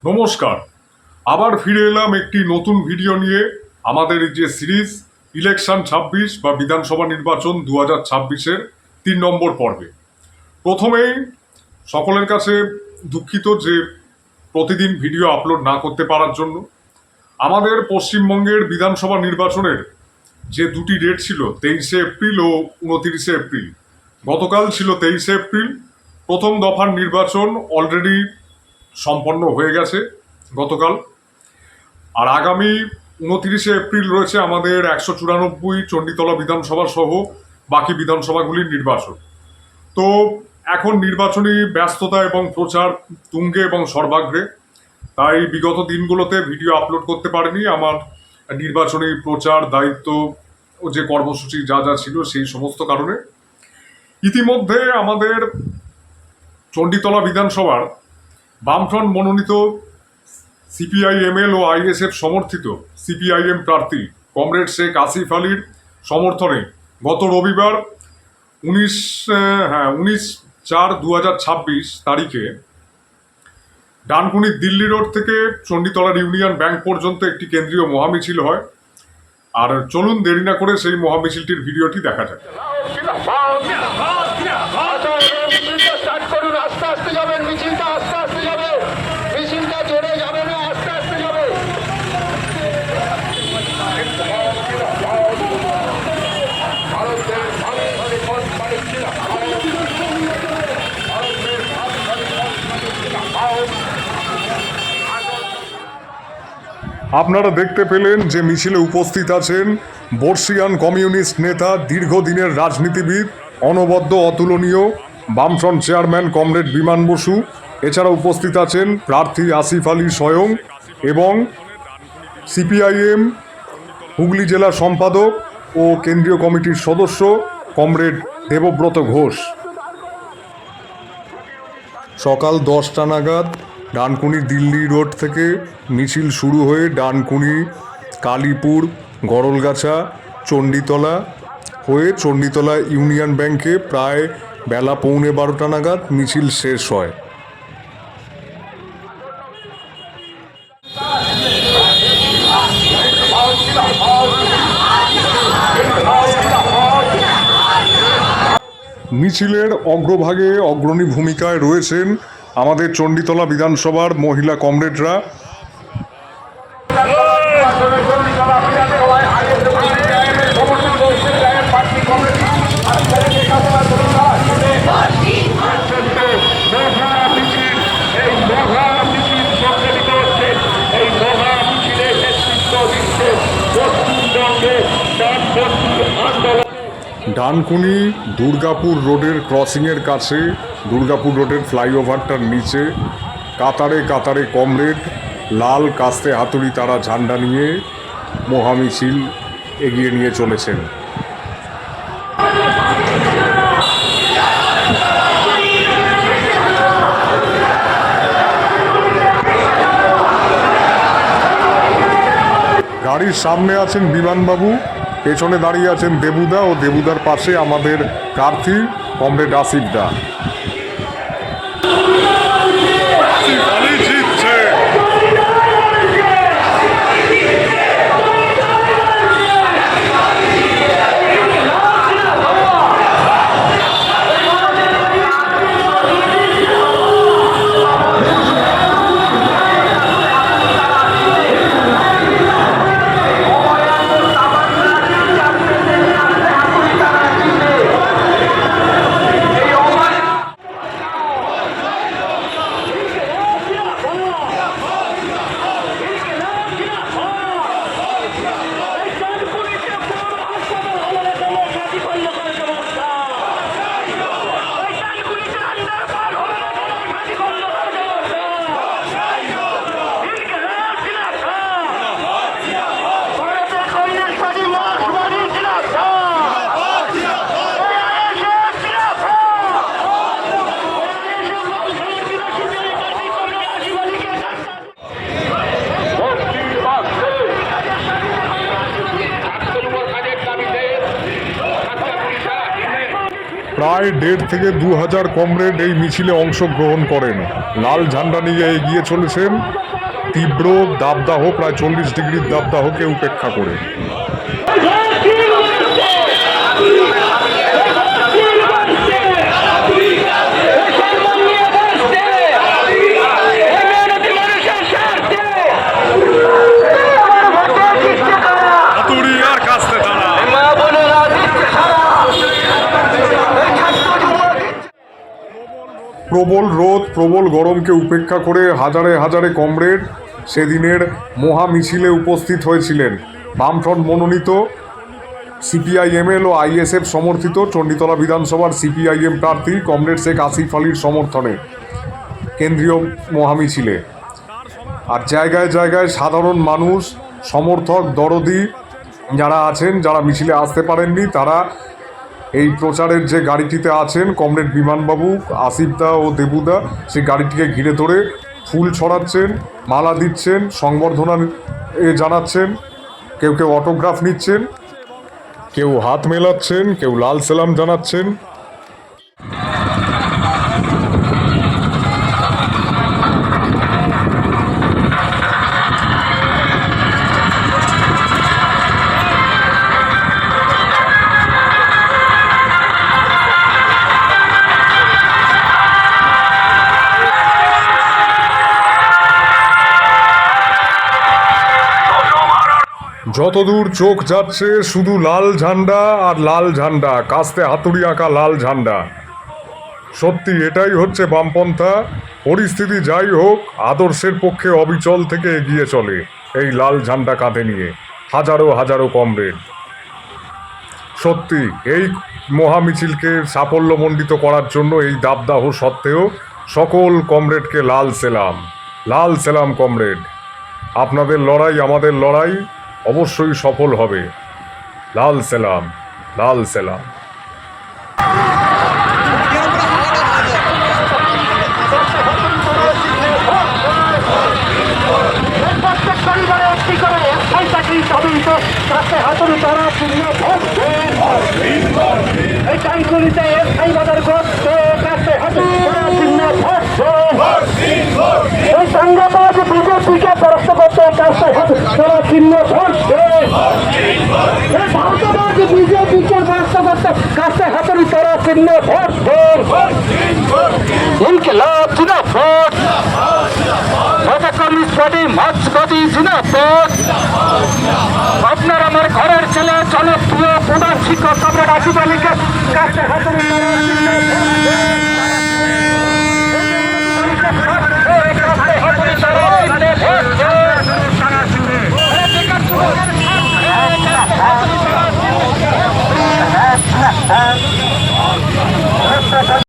নমস্কার। আবার ফিরে এলাম একটি নতুন ভিডিও নিয়ে। আমাদের এই যে সিরিজ ইলেকশন ২৬ বা বিধানসভা নির্বাচন ২০২৬-এর ৩ নম্বর পর্বে। প্রথমেই সকলের কাছে দুঃখিত যে প্রতিদিন ভিডিও আপলোড না করতে পারার জন্য। আমাদের পশ্চিমবঙ্গের বিধানসভা নির্বাচনের যে দুটি ডেট ছিল ২৩শে এপ্রিল ও ২৯শে এপ্রিল। গতকাল ছিল ২৩শে এপ্রিল। প্রথম দফার নির্বাচন অলরেডি সম্পন্ন হয়ে গেছে গতকাল। আর আগামী ২৯শে এপ্রিল রয়েছে আমাদের ১৯৪ চণ্ডীতলা বিধানসভা সহ বাকি বিধানসভাগুলির নির্বাচন। তো এখন নির্বাচনী ব্যস্ততা এবং প্রচার তুঙ্গে এবং সর্বাগ্রে, তাই বিগত দিনগুলোতে ভিডিও আপলোড করতে পারিনি। আমার নির্বাচনী প্রচার দায়িত্ব ও যে কর্মসূচি যা যা ছিল সেই সমস্ত কারণে। ইতিমধ্যে আমাদের চণ্ডীতলা বিধানসভার বামফ্রন্ট মনোনীত সিপিআইএমএল ও আইএসএফ সমর্থিত সিপিআইএম প্রার্থী কমরেড শেখ আসিফ আলীর সমর্থনে গত রবিবার ১৯/৪/২০২৬ তারিখে ডানকুনির দিল্লি রোড থেকে চণ্ডীতলার ইউনিয়ন ব্যাংক পর্যন্ত একটি কেন্দ্রীয় মহামিছিল হয়। আর চলুন দেরি না করে সেই মহামিছিলটির ভিডিওটি দেখা যাক। আপনারা দেখতে পেলেন যে মিছিলে উপস্থিত আছেন বর্ষিয়ান কমিউনিস্ট নেতা, দীর্ঘদিনের রাজনীতিবিদ, অনবদ্য অতুলনীয় বামফ্রন্ট চেয়ারম্যান কমরেড বিমান বসু। এছাড়া উপস্থিত আছেন প্রার্থী আসিফ আলী স্বয়ং এবং সিপিআইএম হুগলি জেলা সম্পাদক ও কেন্দ্রীয় কমিটির সদস্য কমরেড দেবব্রত ঘোষ। সকাল 10টা নাগাদ ডানকুনি দিল্লি রোড থেকে মিছিল শুরু হয়ে ডানকুনি, কালীপুর, গড়লগাছা, চণ্ডীতলা হয়ে চণ্ডীতলা ইউনিয়ন ব্যাংকে প্রায় বেলা 11:15 নাগাদ মিছিল শেষ হয়। মিছিলের অগ্রভাগে অগ্রণী ভূমিকায় রয়েছেন আমাদের চণ্ডীতলা বিধানসভার মহিলা কমরেডরা। ডানকুনি দুর্গাপুর রোডের ক্রসিংয়ের কাছে, দুর্গাপুর রোডের ফ্লাইওভারটার নিচে কাতারে কাতারে কমরেড লাল কাস্তে হাতুড়ি তারা ঝান্ডা নিয়ে মহামিছিল এগিয়ে নিয়ে চলেছেন। গাড়ির সামনে আছেন বিমানবাবু, পেছনে দাঁড়িয়ে আছেন দেবুদা ও দেবুদার পাশে আমাদের প্রার্থী কমরেড আসিফ দা। প্রায় 1,500 থেকে 2,000 কমরেড এই মিছিলে অংশগ্রহণ করেন। লাল ঝান্ডা নিয়ে এগিয়ে চলেছেন তীব্র দাবদাহ, প্রায় 40 ডিগ্রির দাবদাহকে উপেক্ষা করে। প্রবল রোদ, প্রবল গরমকে উপেক্ষা করে হাজারে হাজারে কমরেড সেদিনের মহা মিছিলে উপস্থিত হয়েছিলেন। বামফ্রন্ট মনোনীত সিপিআইএমএল ও আইএসএফ সমর্থিত চণ্ডীতলা বিধানসভার সিপিআইএম প্রার্থী কমরেড শেখ আসিফ আলীর সমর্থনে কেন্দ্রীয় মহামিছিলে। আর জায়গায় জায়গায় সাধারণ মানুষ, সমর্থক, দরদি যারা আছেন, যারা মিছিলে আসতে পারেননি, তারা এই প্রচারের যে গাড়িটিতে আছেন কমরেড বিমানবাবু, আসিফদা ও দেবুদা, সেই গাড়িটিকে ঘিরে ধরে ফুল ছড়াচ্ছেন, মালা দিচ্ছেন, সংবর্ধনা জানাচ্ছেন, কেউ কেউ অটোগ্রাফ নিচ্ছেন, কেউ হাত মেলাচ্ছেন, কেউ লাল সালাম জানাচ্ছেন। যতদূর চোখ যাচ্ছে শুধু লাল ঝান্ডা আর লাল ঝান্ডা, কাস্তে হাতুড়ি আঁকা লাল ঝান্ডা। সত্যি এটাই হচ্ছে বামপন্থা। পরিস্থিতি যাই হোক, আদর্শের পক্ষে অবিচল থেকে এগিয়ে চলে এই লাল ঝান্ডা কাঁধে নিয়ে হাজারো হাজারো কমরেড। সত্যি এই মহামিছিলকে সাফল্যমণ্ডিত করার জন্য এই দাবদাহ সত্ত্বেও সকল কমরেডকে লাল সেলাম, লাল সেলাম কমরেড। আপনাদের লড়াই আমাদের লড়াই অবশ্যই সফল হবে। লাল সেলাম, লাল সেলাম। বিজেপিকে পরাস্ত করতে কাছে তারা চিহ্ন ধরছে, ভারতবাদ বিজেপিকে পরাস্ত করতে কাছে হাতুড়ি তারা চিহ্ন ধরছে। ইনকিলাব জিন্দাবাদ, কমিউনিস্ট পার্টি মার্ক্সবাদী জিন্দাবাদ। আপনার আমার ঘরের ছেলে জনপ্রিয় প্রধান শিক্ষক কমরেড আসিফ আলীকে কাছে হাতুড়ি তারা চিহ্ন ধরছে।